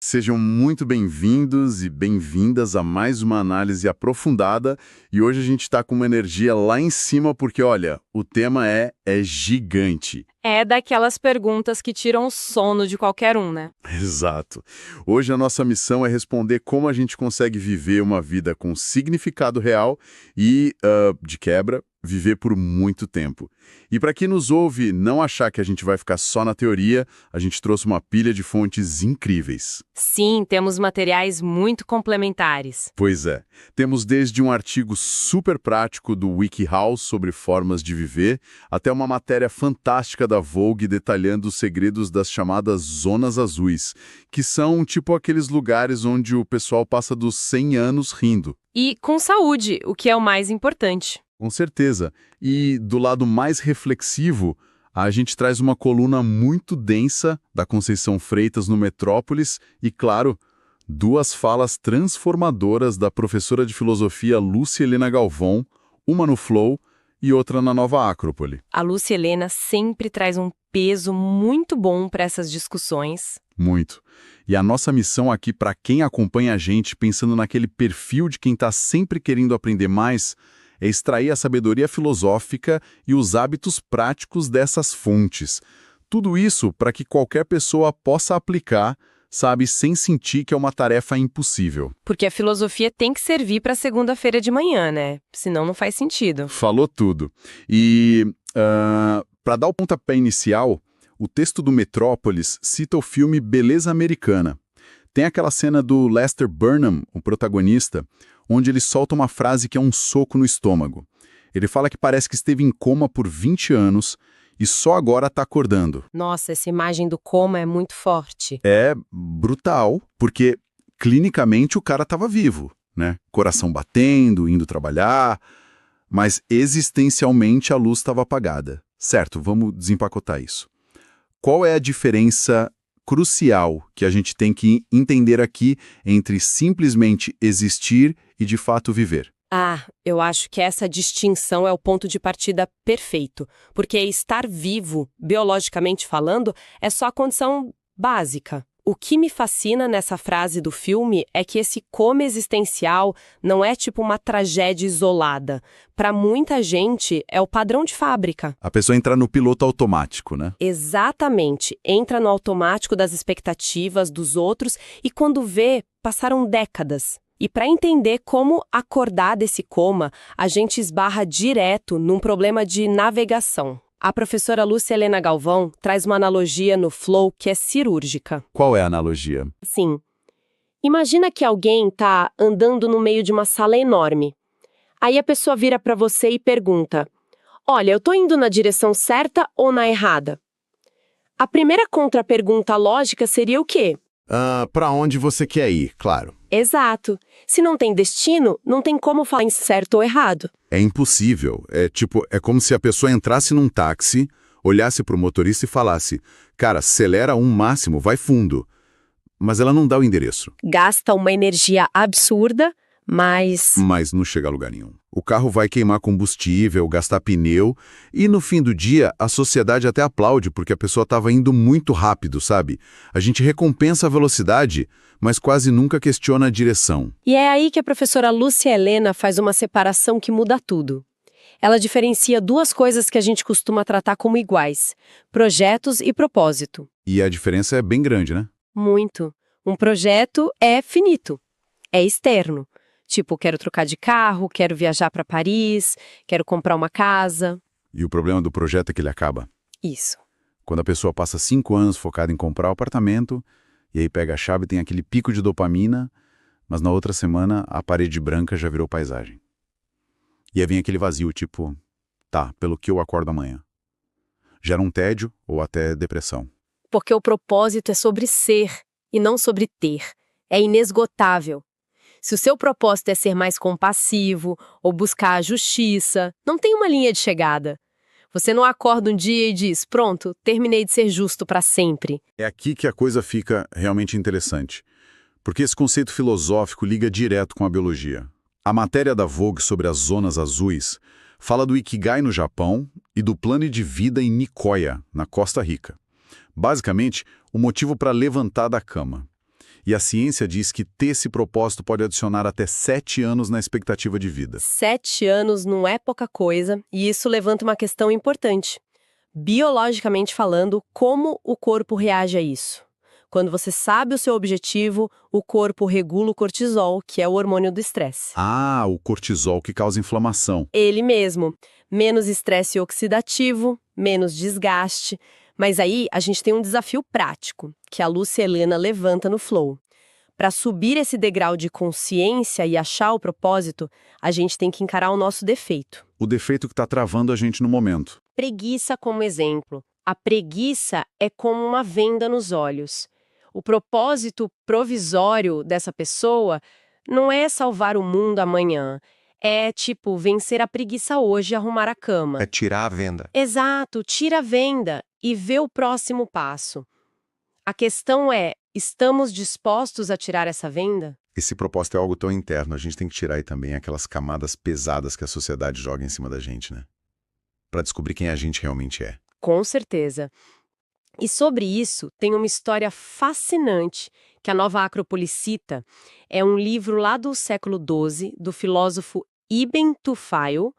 Sejam muito bem-vindos e bem-vindas a mais uma análise aprofundada. E hoje a gente está com uma energia lá em cima porque, olha, o tema é gigante. É daquelas perguntas que tiram o sono de qualquer um, né? Exato. Hoje a nossa missão é responder como a gente consegue viver uma vida com significado real e, de quebra, viver por muito tempo. E para quem nos ouve não achar que a gente vai ficar só na teoria, a gente trouxe uma pilha de fontes incríveis. Sim, temos materiais muito complementares. Pois é. Temos desde um artigo super prático do WikiHow sobre formas de viver, até uma matéria fantástica da Vogue detalhando os segredos das chamadas zonas azuis, que são tipo aqueles lugares onde o pessoal passa dos 100 anos rindo. E com saúde, o que é o mais importante. Com certeza. E do lado mais reflexivo, a gente traz uma coluna muito densa da Conceição Freitas no Metrópolis e, claro, duas falas transformadoras da professora de filosofia Lúcia Helena Galvão, uma no Flow e outra na Nova Acrópole. A Lúcia Helena sempre traz um peso muito bom para essas discussões. Muito. E a nossa missão aqui, para quem acompanha a gente, pensando naquele perfil de quem está sempre querendo aprender mais, é extrair a sabedoria filosófica e os hábitos práticos dessas fontes. Tudo isso para que qualquer pessoa possa aplicar, sabe, sem sentir que é uma tarefa impossível. Porque a filosofia tem que servir para segunda-feira de manhã, né? Senão não faz sentido. Falou tudo. E, para dar o pontapé inicial, o texto do Metrópolis cita o filme Beleza Americana. Tem aquela cena do Lester Burnham, o protagonista, onde ele solta uma frase que é um soco no estômago. Ele fala que parece que esteve em coma por 20 anos e só agora está acordando. Nossa, essa imagem do coma é muito forte. É brutal, porque clinicamente o cara estava vivo, né? Coração batendo, indo trabalhar, mas existencialmente a luz estava apagada. Certo, vamos desempacotar isso. Qual é a diferença crucial que a gente tem que entender aqui entre simplesmente existir e de fato viver? Eu acho que essa distinção é o ponto de partida perfeito, porque estar vivo, biologicamente falando, é só a condição básica. O que me fascina nessa frase do filme é que esse coma existencial não é tipo uma tragédia isolada. Para muita gente, é o padrão de fábrica. A pessoa entra no piloto automático, né? Exatamente. Entra no automático das expectativas dos outros e quando vê, passaram décadas. E para entender como acordar desse coma, a gente esbarra direto num problema de navegação. A professora Lúcia Helena Galvão traz uma analogia no Flow que é cirúrgica. Qual é a analogia? Sim. Imagina que alguém está andando no meio de uma sala enorme. Aí a pessoa vira para você e pergunta: olha, eu estou indo na direção certa ou na errada? A primeira contrapergunta lógica seria o quê? Para onde você quer ir, claro. Exato. Se não tem destino, não tem como falar em certo ou errado. É impossível. É como se a pessoa entrasse num táxi, olhasse para o motorista e falasse: cara, acelera um máximo, vai fundo. Mas ela não dá o endereço. Gasta uma energia absurda, mas Não chega a lugar nenhum. O carro vai queimar combustível, gastar pneu, e no fim do dia a sociedade até aplaude porque a pessoa estava indo muito rápido, sabe? A gente recompensa a velocidade, mas quase nunca questiona a direção. E é aí que a professora Lúcia Helena faz uma separação que muda tudo. Ela diferencia duas coisas que a gente costuma tratar como iguais: projetos e propósito. E a diferença é bem grande, né? Muito. Um projeto é finito, é externo. Tipo, quero trocar de carro, quero viajar para Paris, quero comprar uma casa. E o problema do projeto é que ele acaba. Isso. Quando a pessoa passa 5 anos focada em comprar o apartamento, e aí pega a chave e tem aquele pico de dopamina, mas na outra semana a parede branca já virou paisagem. E aí vem aquele vazio, tipo, tá, pelo que eu acordo amanhã. Gera um tédio ou até depressão. Porque o propósito é sobre ser e não sobre ter. É inesgotável. Se o seu propósito é ser mais compassivo ou buscar a justiça, não tem uma linha de chegada. Você não acorda um dia e diz: pronto, terminei de ser justo para sempre. É aqui que a coisa fica realmente interessante, porque esse conceito filosófico liga direto com a biologia. A matéria da Vogue sobre as zonas azuis fala do Ikigai no Japão e do plano de vida em Nicoya, na Costa Rica. Basicamente, o motivo para levantar da cama. E a ciência diz que ter esse propósito pode adicionar até 7 anos na expectativa de vida. 7 anos não é pouca coisa, e isso levanta uma questão importante. Biologicamente falando, como o corpo reage a isso? Quando você sabe o seu objetivo, o corpo regula o cortisol, que é o hormônio do estresse. Ah, o cortisol que causa inflamação. Ele mesmo. Menos estresse oxidativo, menos desgaste. Mas aí a gente tem um desafio prático, que a Lúcia Helena levanta no Flow. Para subir esse degrau de consciência e achar o propósito, a gente tem que encarar o nosso defeito. O defeito que está travando a gente no momento. Preguiça como exemplo. A preguiça é como uma venda nos olhos. O propósito provisório dessa pessoa não é salvar o mundo amanhã. É, tipo, vencer a preguiça hoje e arrumar a cama. É tirar a venda. Exato, tira a venda e vê o próximo passo. A questão é, estamos dispostos a tirar essa venda? Esse propósito é algo tão interno, a gente tem que tirar aí também aquelas camadas pesadas que a sociedade joga em cima da gente, né? Para descobrir quem a gente realmente é. Com certeza. E sobre isso, tem uma história fascinante que a Nova Acrópole cita. É um livro lá do século XII, do filósofo Ibn Tufayl,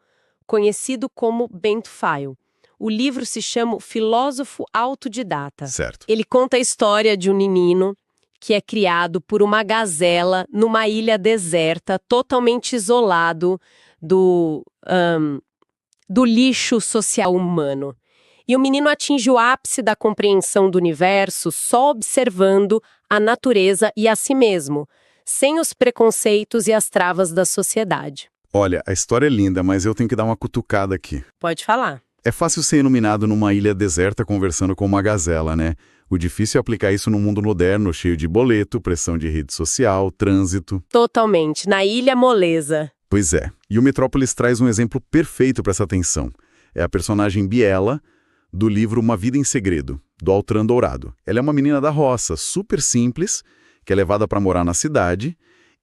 conhecido como Ben Tufayl. O livro se chama Filósofo Autodidata. Certo. Ele conta a história de um menino que é criado por uma gazela numa ilha deserta, totalmente isolado do lixo social humano. E o menino atinge o ápice da compreensão do universo só observando a natureza e a si mesmo, sem os preconceitos e as travas da sociedade. Olha, a história é linda, mas eu tenho que dar uma cutucada aqui. Pode falar. É fácil ser iluminado numa ilha deserta conversando com uma gazela, né? O difícil é aplicar isso num mundo moderno, cheio de boleto, pressão de rede social, trânsito. Totalmente. Na ilha moleza. Pois é. E o Metrópolis traz um exemplo perfeito para essa tensão. É a personagem Biela, do livro Uma Vida em Segredo, do Altran Dourado. Ela é uma menina da roça, super simples, que é levada para morar na cidade,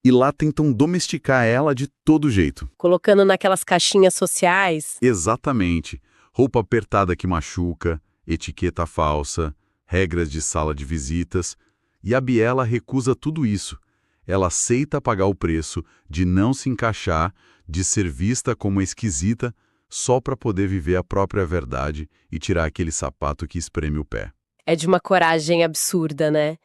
e lá tentam domesticar ela de todo jeito. Colocando naquelas caixinhas sociais. Exatamente. Roupa apertada que machuca, etiqueta falsa, regras de sala de visitas. E a Biela recusa tudo isso. Ela aceita pagar o preço de não se encaixar, de ser vista como esquisita, só para poder viver a própria verdade e tirar aquele sapato que espreme o pé. É de uma coragem absurda, né?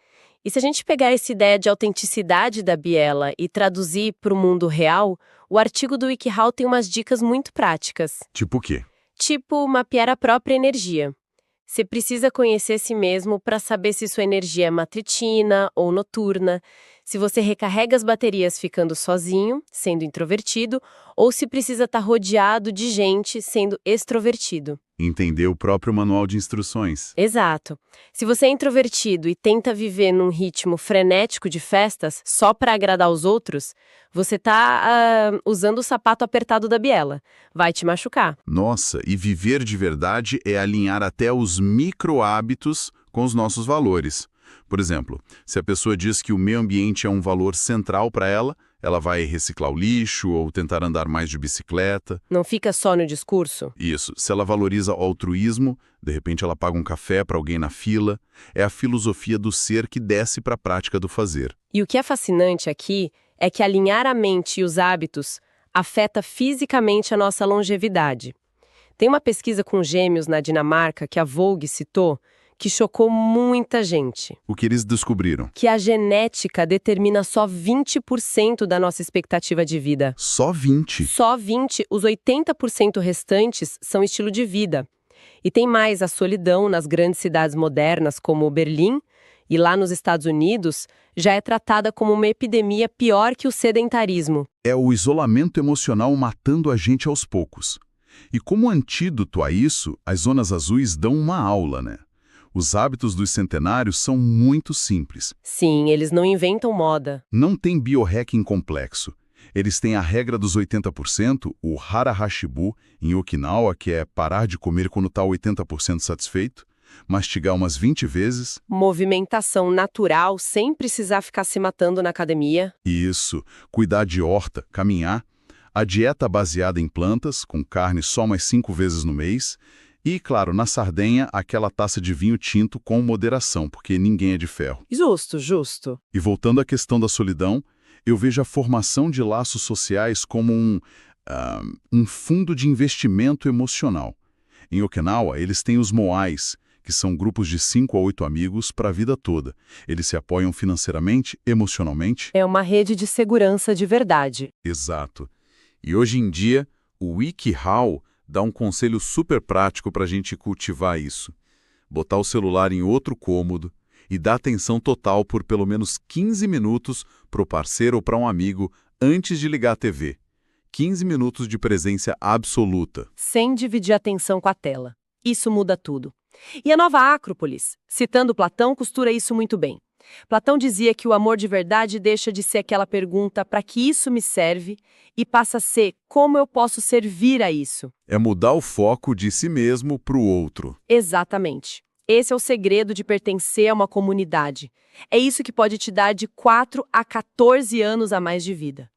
E se a gente pegar essa ideia de autenticidade da Biela e traduzir para o mundo real, o artigo do WikiHow tem umas dicas muito práticas. Tipo o quê? Tipo, mapear a própria energia. Você precisa conhecer si mesmo para saber se sua energia é matutina ou noturna, se você recarrega as baterias ficando sozinho, sendo introvertido, ou se precisa estar rodeado de gente, sendo extrovertido. Entender o próprio manual de instruções. Exato. Se você é introvertido e tenta viver num ritmo frenético de festas só para agradar os outros, você está usando o sapato apertado da Biela. Vai te machucar. Nossa, e viver de verdade é alinhar até os micro-hábitos com os nossos valores. Por exemplo, se a pessoa diz que o meio ambiente é um valor central para ela, ela vai reciclar o lixo ou tentar andar mais de bicicleta. Não fica só no discurso? Isso. Se ela valoriza o altruísmo, de repente ela paga um café para alguém na fila. É a filosofia do ser que desce para a prática do fazer. E o que é fascinante aqui é que alinhar a mente e os hábitos afeta fisicamente a nossa longevidade. Tem uma pesquisa com gêmeos na Dinamarca que a Vogue citou, que chocou muita gente. O que eles descobriram? Que a genética determina só 20% da nossa expectativa de vida. Só 20? Só 20%. Os 80% restantes são estilo de vida. E tem mais a solidão nas grandes cidades modernas, como Berlim, e lá nos Estados Unidos, já é tratada como uma epidemia pior que o sedentarismo. É o isolamento emocional matando a gente aos poucos. E como antídoto a isso, as zonas azuis dão uma aula, né? Os hábitos dos centenários são muito simples. Sim, eles não inventam moda. Não tem biohacking complexo. Eles têm a regra dos 80%, o Hara Hashibu, em Okinawa, que é parar de comer quando está 80% satisfeito, mastigar umas 20 vezes. Movimentação natural, sem precisar ficar se matando na academia. Isso, cuidar de horta, caminhar. A dieta baseada em plantas, com carne só mais 5 vezes no mês. E, claro, na Sardenha, aquela taça de vinho tinto com moderação, porque ninguém é de ferro. Justo, justo. E voltando à questão da solidão, eu vejo a formação de laços sociais como um fundo de investimento emocional. Em Okinawa, eles têm os moais, que são grupos de 5 a 8 amigos para a vida toda. Eles se apoiam financeiramente, emocionalmente. É uma rede de segurança de verdade. Exato. E hoje em dia, o WikiHow dá um conselho super prático para a gente cultivar isso. Botar o celular em outro cômodo e dar atenção total por pelo menos 15 minutos para o parceiro ou para um amigo antes de ligar a TV. 15 minutos de presença absoluta. Sem dividir a atenção com a tela. Isso muda tudo. E a nova Acrópolis, citando Platão, costura isso muito bem. Platão dizia que o amor de verdade deixa de ser aquela pergunta para que isso me serve e passa a ser como eu posso servir a isso. É mudar o foco de si mesmo para o outro. Exatamente. Esse é o segredo de pertencer a uma comunidade. É isso que pode te dar de 4 a 14 anos a mais de vida.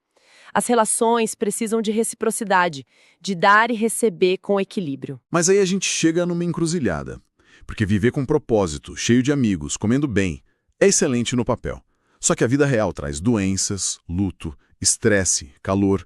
As relações precisam de reciprocidade, de dar e receber com equilíbrio. Mas aí a gente chega numa encruzilhada. Porque viver com propósito, cheio de amigos, comendo bem, é excelente no papel. Só que a vida real traz doenças, luto, estresse, calor.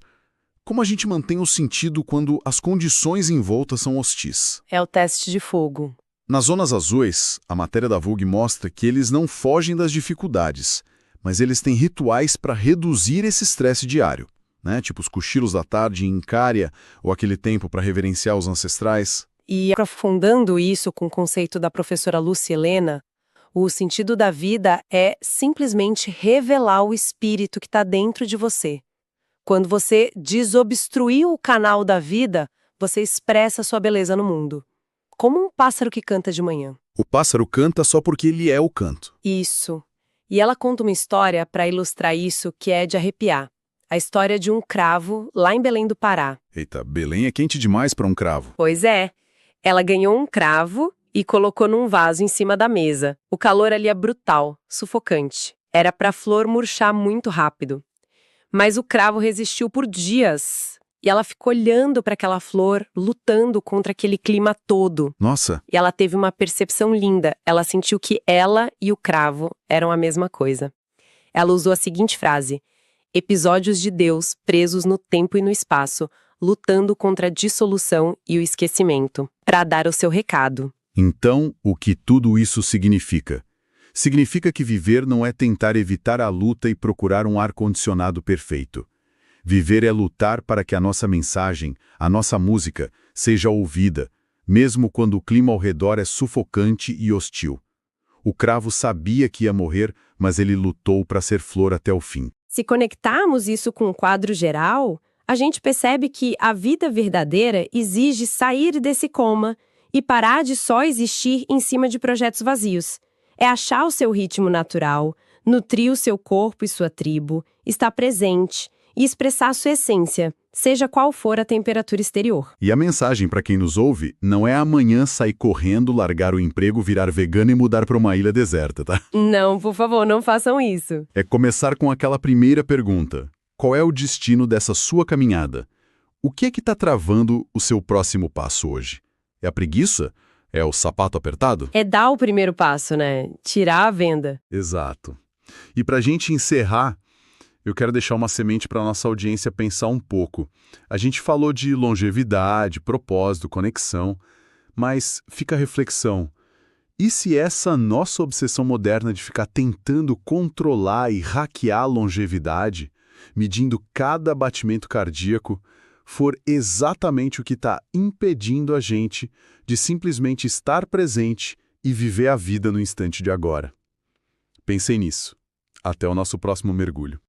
Como a gente mantém o sentido quando as condições em volta são hostis? É o teste de fogo. Nas zonas azuis, a matéria da Vogue mostra que eles não fogem das dificuldades, mas eles têm rituais para reduzir esse estresse diário, né? Tipo os cochilos da tarde em Icária ou aquele tempo para reverenciar os ancestrais. E aprofundando isso com o conceito da professora Lúcia Helena, o sentido da vida é simplesmente revelar o espírito que está dentro de você. Quando você desobstruir o canal da vida, você expressa sua beleza no mundo. Como um pássaro que canta de manhã. O pássaro canta só porque ele é o canto. Isso. E ela conta uma história para ilustrar isso que é de arrepiar. A história de um cravo lá em Belém do Pará. Eita, Belém é quente demais para um cravo. Pois é. Ela ganhou um cravo e colocou num vaso em cima da mesa. O calor ali é brutal, sufocante. Era para a flor murchar muito rápido. Mas o cravo resistiu por dias. E ela ficou olhando para aquela flor, lutando contra aquele clima todo. Nossa! E ela teve uma percepção linda. Ela sentiu que ela e o cravo eram a mesma coisa. Ela usou a seguinte frase: episódios de Deus presos no tempo e no espaço, lutando contra a dissolução e o esquecimento, para dar o seu recado. Então, o que tudo isso significa? Significa que viver não é tentar evitar a luta e procurar um ar-condicionado perfeito. Viver é lutar para que a nossa mensagem, a nossa música, seja ouvida, mesmo quando o clima ao redor é sufocante e hostil. O cravo sabia que ia morrer, mas ele lutou para ser flor até o fim. Se conectarmos isso com o quadro geral, a gente percebe que a vida verdadeira exige sair desse coma e parar de só existir em cima de projetos vazios. É achar o seu ritmo natural, nutrir o seu corpo e sua tribo, estar presente e expressar sua essência, seja qual for a temperatura exterior. E a mensagem para quem nos ouve não é amanhã sair correndo, largar o emprego, virar vegano e mudar para uma ilha deserta, tá? Não, por favor, não façam isso. É começar com aquela primeira pergunta. Qual é o destino dessa sua caminhada? O que é que está travando o seu próximo passo hoje? É a preguiça? É o sapato apertado? É dar o primeiro passo, né? Tirar a venda. Exato. E para a gente encerrar, eu quero deixar uma semente para a nossa audiência pensar um pouco. A gente falou de longevidade, propósito, conexão, mas fica a reflexão. E se essa nossa obsessão moderna de ficar tentando controlar e hackear a longevidade, medindo cada batimento cardíaco, for exatamente o que está impedindo a gente de simplesmente estar presente e viver a vida no instante de agora? Pensem nisso. Até o nosso próximo mergulho.